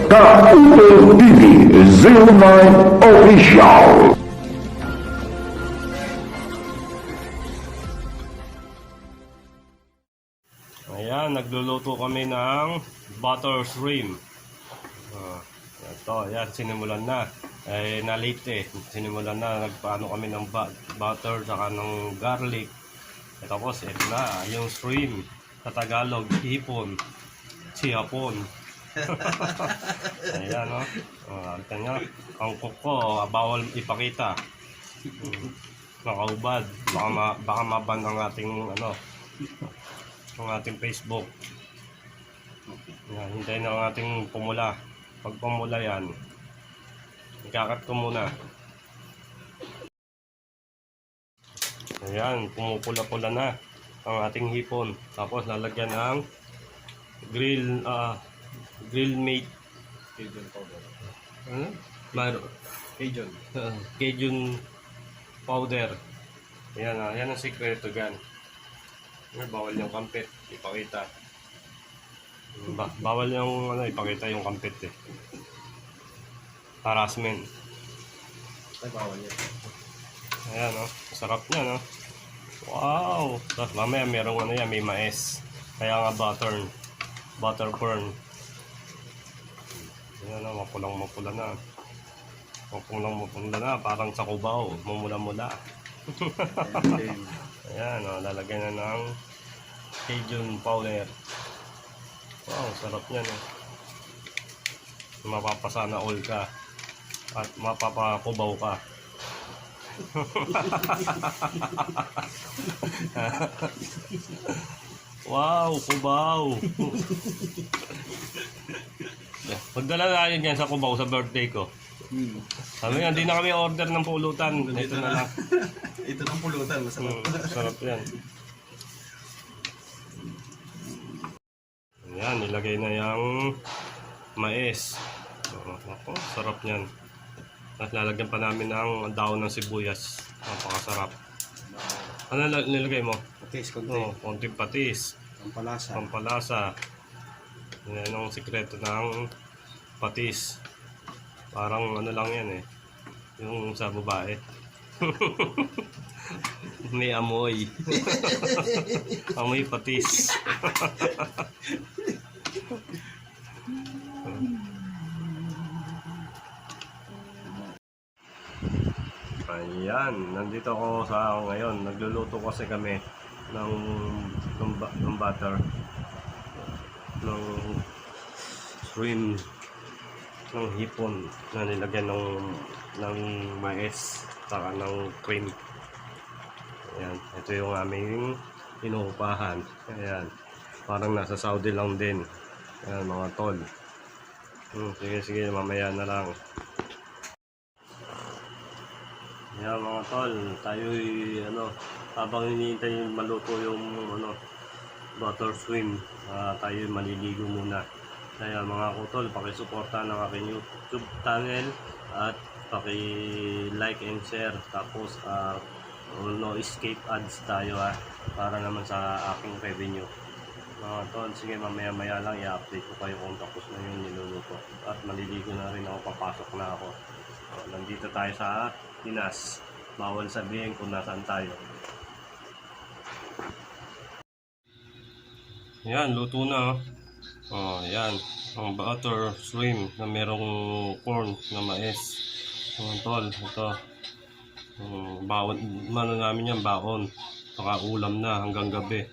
Ka-Upo TV 09 Official. Ayan, nagluluto kami ng butter shrimp. Ito, ayan, sinimulan na. Na-late sinimulan na, nagpaano kami ng butter saka ng garlic. Tapos, ito na, yung shrimp. Sa Tagalog, hipon. Sihapon. Ayan, o. Ito nyo, ang cook ko, bawal ipakita. Nakaubad. Baka maban ang ating, ang ating Facebook. Yan, hintayin na ang ating pumula. Pag pumula yan, ikakat ko muna. Ayan, pumupula-pula na ang ating hipon. Tapos lalagyan ng grill mate. Cajun powder. Ano? Cajun. Cajun powder. Ayan, yan ang sikreto dyan. Bawal yung kampit, ipakita. Bawal yung ipakita yung kampit eh. Harassment. Ay, bawal yan. Ayan sarap niya Wow! Tapos mamaya merong yan, may mais. Kaya nga butter corn. Ayan mapula na. Mapula na, parang sa Cubao, mumula-mula. Ayan lalagyan na ng Cajun powder. Wow, sarap niyan Mapapasana all ka at mapapakubaw ka. Wow, kubaw. Pagdala natin yan sa Cubao sa birthday ko. Sabi nga, hindi na kami order ng pulutan. Ito na lang. Ito ng pulutan, masarap. Sarap yan. Ayan, nilagay na yung mais. Ako, sarap yan. Tapos lalagyan pa namin ng daon ng sibuyas. Napakasarap. Ano nilagay mo? Patis, konti. Konting patis. Pampalasa. Pampalasa. Yan ang sikreto ng patis. Parang lang yan yung sa babae. May amoy. Amoy patis. Ayan, nandito ako ngayon. Nagluluto kasi kami ng butter. Ng shrimp. Ng hipon na nilagyan ng mais. Saka ng cream. Ayan, ito yung aming inuupahan. Ayan, parang nasa Saudi lang din. Ayan mga tol. Sige, mamaya na lang. Ayan mga tol, tayo'y habang hinihintay maluto yung butter shrimp, tayo'y maliligo muna. Kaya mga kutol, pakisuporta ng aking YouTube channel at paki-like and share. Tapos no escape ads tayo para naman sa aking revenue. Mga tol, sige mamaya lang i-update ko kayo kung tapos na yung niluluto. At maliligo na rin ako, papasok na ako. Nandito tayo sa Pinas. Bawal sabihin kung nasaan tayo. Yan, luto na. Yan. Ang butter shrimp na merong corn na mais. Tol, ito. Baon, namin yan, baon. Saka ulam na hanggang gabi.